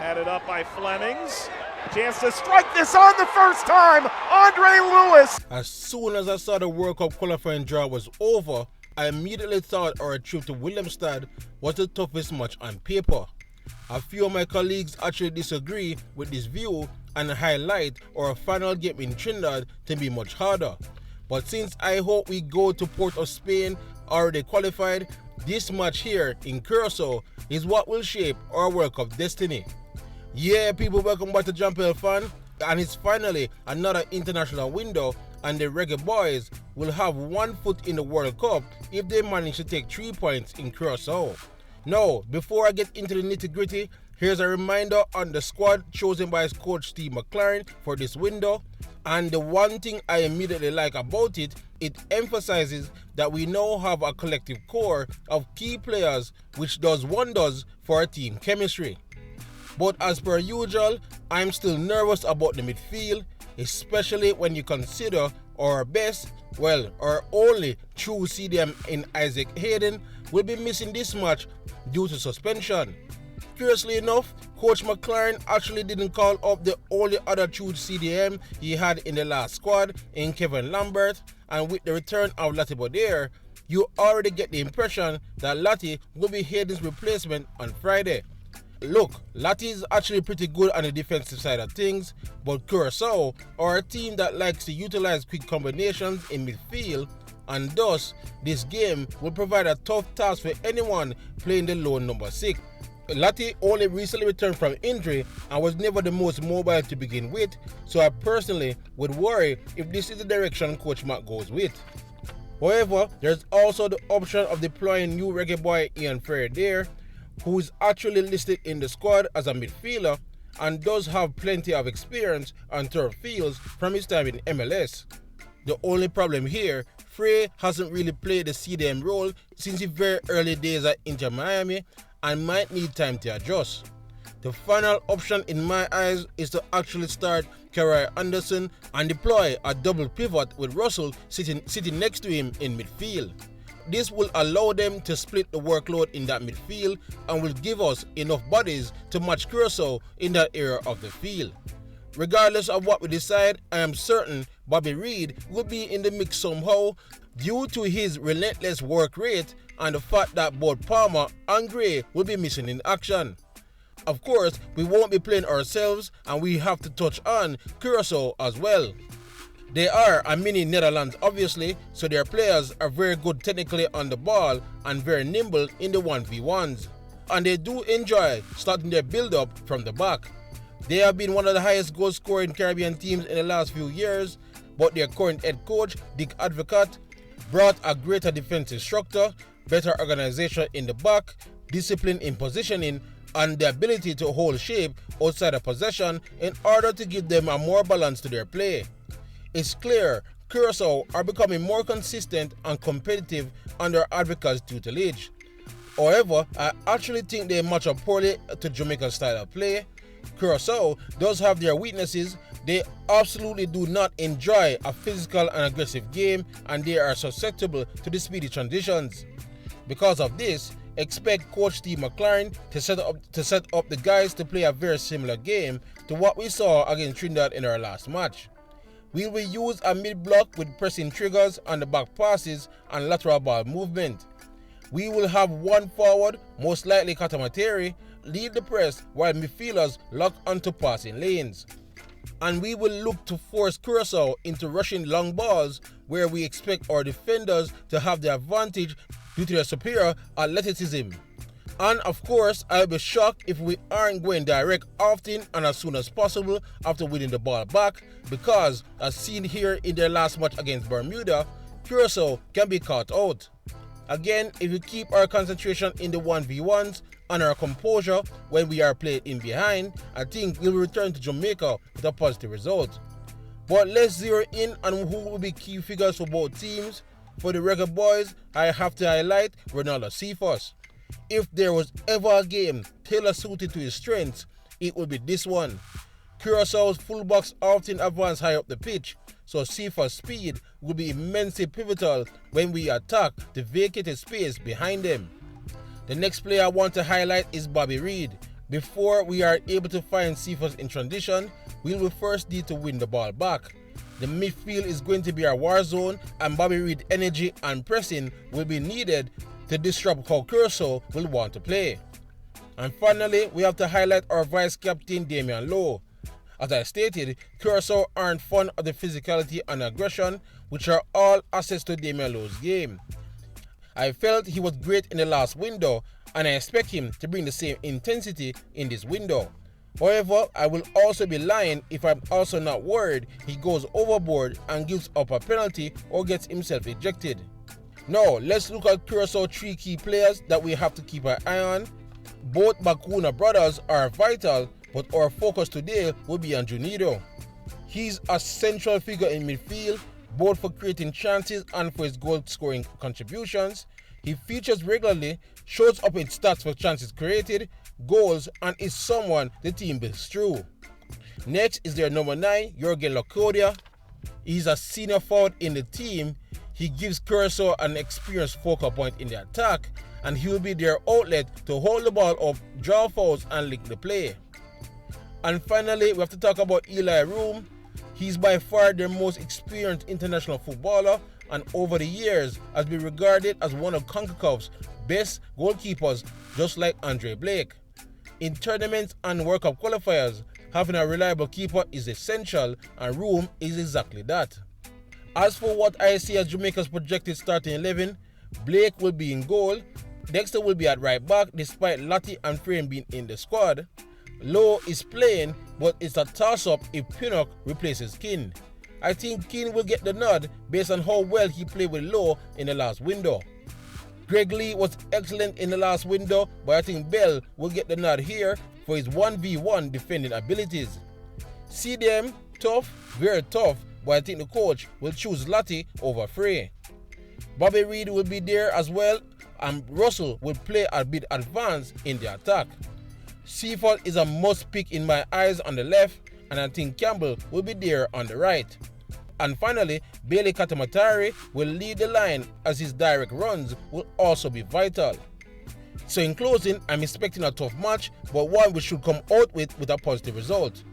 Headed up by Flemings. Chance to strike this on the first time. Andre Lewis. As soon as I saw the World Cup qualifying draw was over, I immediately thought our trip to Willemstad was the toughest match on paper. A few of my colleagues actually disagree with this view and highlight our final game in Trinidad to be much harder. But since I hope we go to Port of Spain already qualified, this match here in Curaçao is what will shape our World Cup destiny. Yeah, people, welcome back to Jamaican Fan, and it's finally another international window, and the Reggae Boyz will have one foot in the World Cup if they manage to take 3 points in Curaçao. Now, before I get into the nitty-gritty, here's a reminder on the squad chosen by his coach Steve McLaren for this window. And the one thing I immediately like about it, it emphasizes that we now have a collective core of key players which does wonders for our team chemistry. But as per usual, I'm still nervous about the midfield, especially when you consider our best, well, our only true CDM in Isaac Hayden will be missing this match due to suspension. Curiously enough, Coach McLaren actually didn't call up the only other true CDM he had in the last squad in Kevin Lambert, and with the return of Lati Bodere, you already get the impression that Lati will be Hayden's replacement on Friday. Look, Lati is actually pretty good on the defensive side of things, but Curaçao are a team that likes to utilize quick combinations in midfield, and thus this game will provide a tough task for anyone playing the lone number 6. Lati only recently returned from injury and was never the most mobile to begin with, so I personally would worry if this is the direction Coach Matt goes with. However, there's also the option of deploying new Reggae boy Ian Ferrier, who is actually listed in the squad as a midfielder and does have plenty of experience on turf fields from his time in MLS. The only problem here, Frey hasn't really played the CDM role since his very early days at Inter Miami and might need time to adjust. The final option in my eyes is to actually start Karai Anderson and deploy a double pivot with Russell sitting next to him in midfield. This will allow them to split the workload in that midfield and will give us enough bodies to match Curaçao in that area of the field. Regardless of what we decide, I am certain Bobby Reid will be in the mix somehow due to his relentless work rate and the fact that both Palmer and Gray will be missing in action. Of course, we won't be playing ourselves, and we have to touch on Curaçao as well. They are a mini Netherlands obviously, so their players are very good technically on the ball and very nimble in the 1v1s. And they do enjoy starting their build-up from the back. They have been one of the highest goal-scoring Caribbean teams in the last few years, but their current head coach, Dick Advocat, brought a greater defensive structure, better organization in the back, discipline in positioning, and the ability to hold shape outside of possession in order to give them a more balance to their play. It's clear Curaçao are becoming more consistent and competitive under Advocat's tutelage. However, I actually think they match up poorly to Jamaica's style of play. Curaçao does have their weaknesses. They absolutely do not enjoy a physical and aggressive game, and they are susceptible to the speedy transitions. Because of this, expect Coach Steve McLaren to set up the guys to play a very similar game to what we saw against Trinidad in our last match. We will use a mid-block with pressing triggers on the back passes and lateral ball movement. We will have one forward, most likely Katamateri, lead the press while midfielders lock onto passing lanes. And we will look to force Curaçao into rushing long balls where we expect our defenders to have the advantage due to their superior athleticism. And of course, I'll be shocked if we aren't going direct often and as soon as possible after winning the ball back, because as seen here in their last match against Bermuda, Curaçao can be caught out. Again, if we keep our concentration in the 1v1s and our composure when we are played in behind, I think we'll return to Jamaica with a positive result. But let's zero in on who will be key figures for both teams. For the Reggae Boyz, I have to highlight Ronaldo Cephas. If there was ever a game tailor-suited to his strengths, it would be this one. Curaçao's fullbacks often advance high up the pitch, so Cephas' speed will be immensely pivotal when we attack the vacated space behind them. The next player I want to highlight is Bobby Reid, Before we are able to find Cephas in transition, we will first need to win the ball back. The midfield is going to be our war zone, and Bobby Reid's energy and pressing will be needed to disrupt how Curaçao will want to play. And finally, we have to highlight our vice captain Damian Lowe. As I stated, Curaçao aren't fond of the physicality and aggression, which are all assets to Damian Lowe's game. I felt he was great in the last window, and I expect him to bring the same intensity in this window. However, I will also be lying if I'm also not worried he goes overboard and gives up a penalty or gets himself ejected. Now, let's look at Curaçao 3 key players that we have to keep an eye on. Both Bakuna brothers are vital, but our focus today will be on Junido. He's a central figure in midfield, both for creating chances and for his goal-scoring contributions. He features regularly, shows up in stats for chances created, goals, and is someone the team builds through. Next is their number 9, Jurgen Lokodia. He's a senior forward in the team. He gives Curaçao an experienced focal point in the attack, and he will be their outlet to hold the ball up, draw fouls, and link the play. And finally, we have to talk about Eli Room. He's by far their most experienced international footballer, and over the years has been regarded as one of CONCACAF's best goalkeepers, just like Andre Blake. In tournaments and World Cup qualifiers, having a reliable keeper is essential, and Room is exactly that. As for what I see as Jamaica's projected starting 11, Blake will be in goal, Dexter will be at right back despite Lottie and Frame being in the squad. Lowe is playing, but it's a toss-up if Pinnock replaces Keane. I think Keane will get the nod based on how well he played with Lowe in the last window. Greg Lee was excellent in the last window, but I think Bell will get the nod here for his 1v1 defending abilities. CDM, tough, very tough, but I think the coach will choose Lottie over Frey. Bobby Reid will be there as well, and Russell will play a bit advanced in the attack. Seaford is a must pick in my eyes on the left, and I think Campbell will be there on the right. And finally, Bailey Katamatari will lead the line, as his direct runs will also be vital. So in closing, I'm expecting a tough match, but one we should come out with a positive result.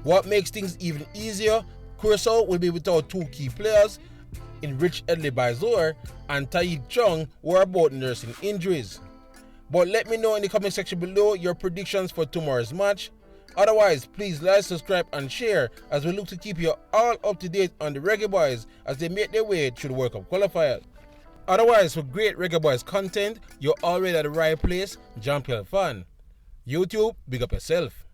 What makes things even easier, Curaçao will be without 2 key players in Rich Edley Bizor and Taib Chung, who are both nursing injuries. But let me know in the comment section below your predictions for tomorrow's match. Otherwise, please like, subscribe and share as we look to keep you all up to date on the Reggae Boyz as they make their way through the World Cup qualifier. Otherwise, for great Reggae Boyz content, you're already at the right place, Jean-Pierre Fan. YouTube, big up yourself.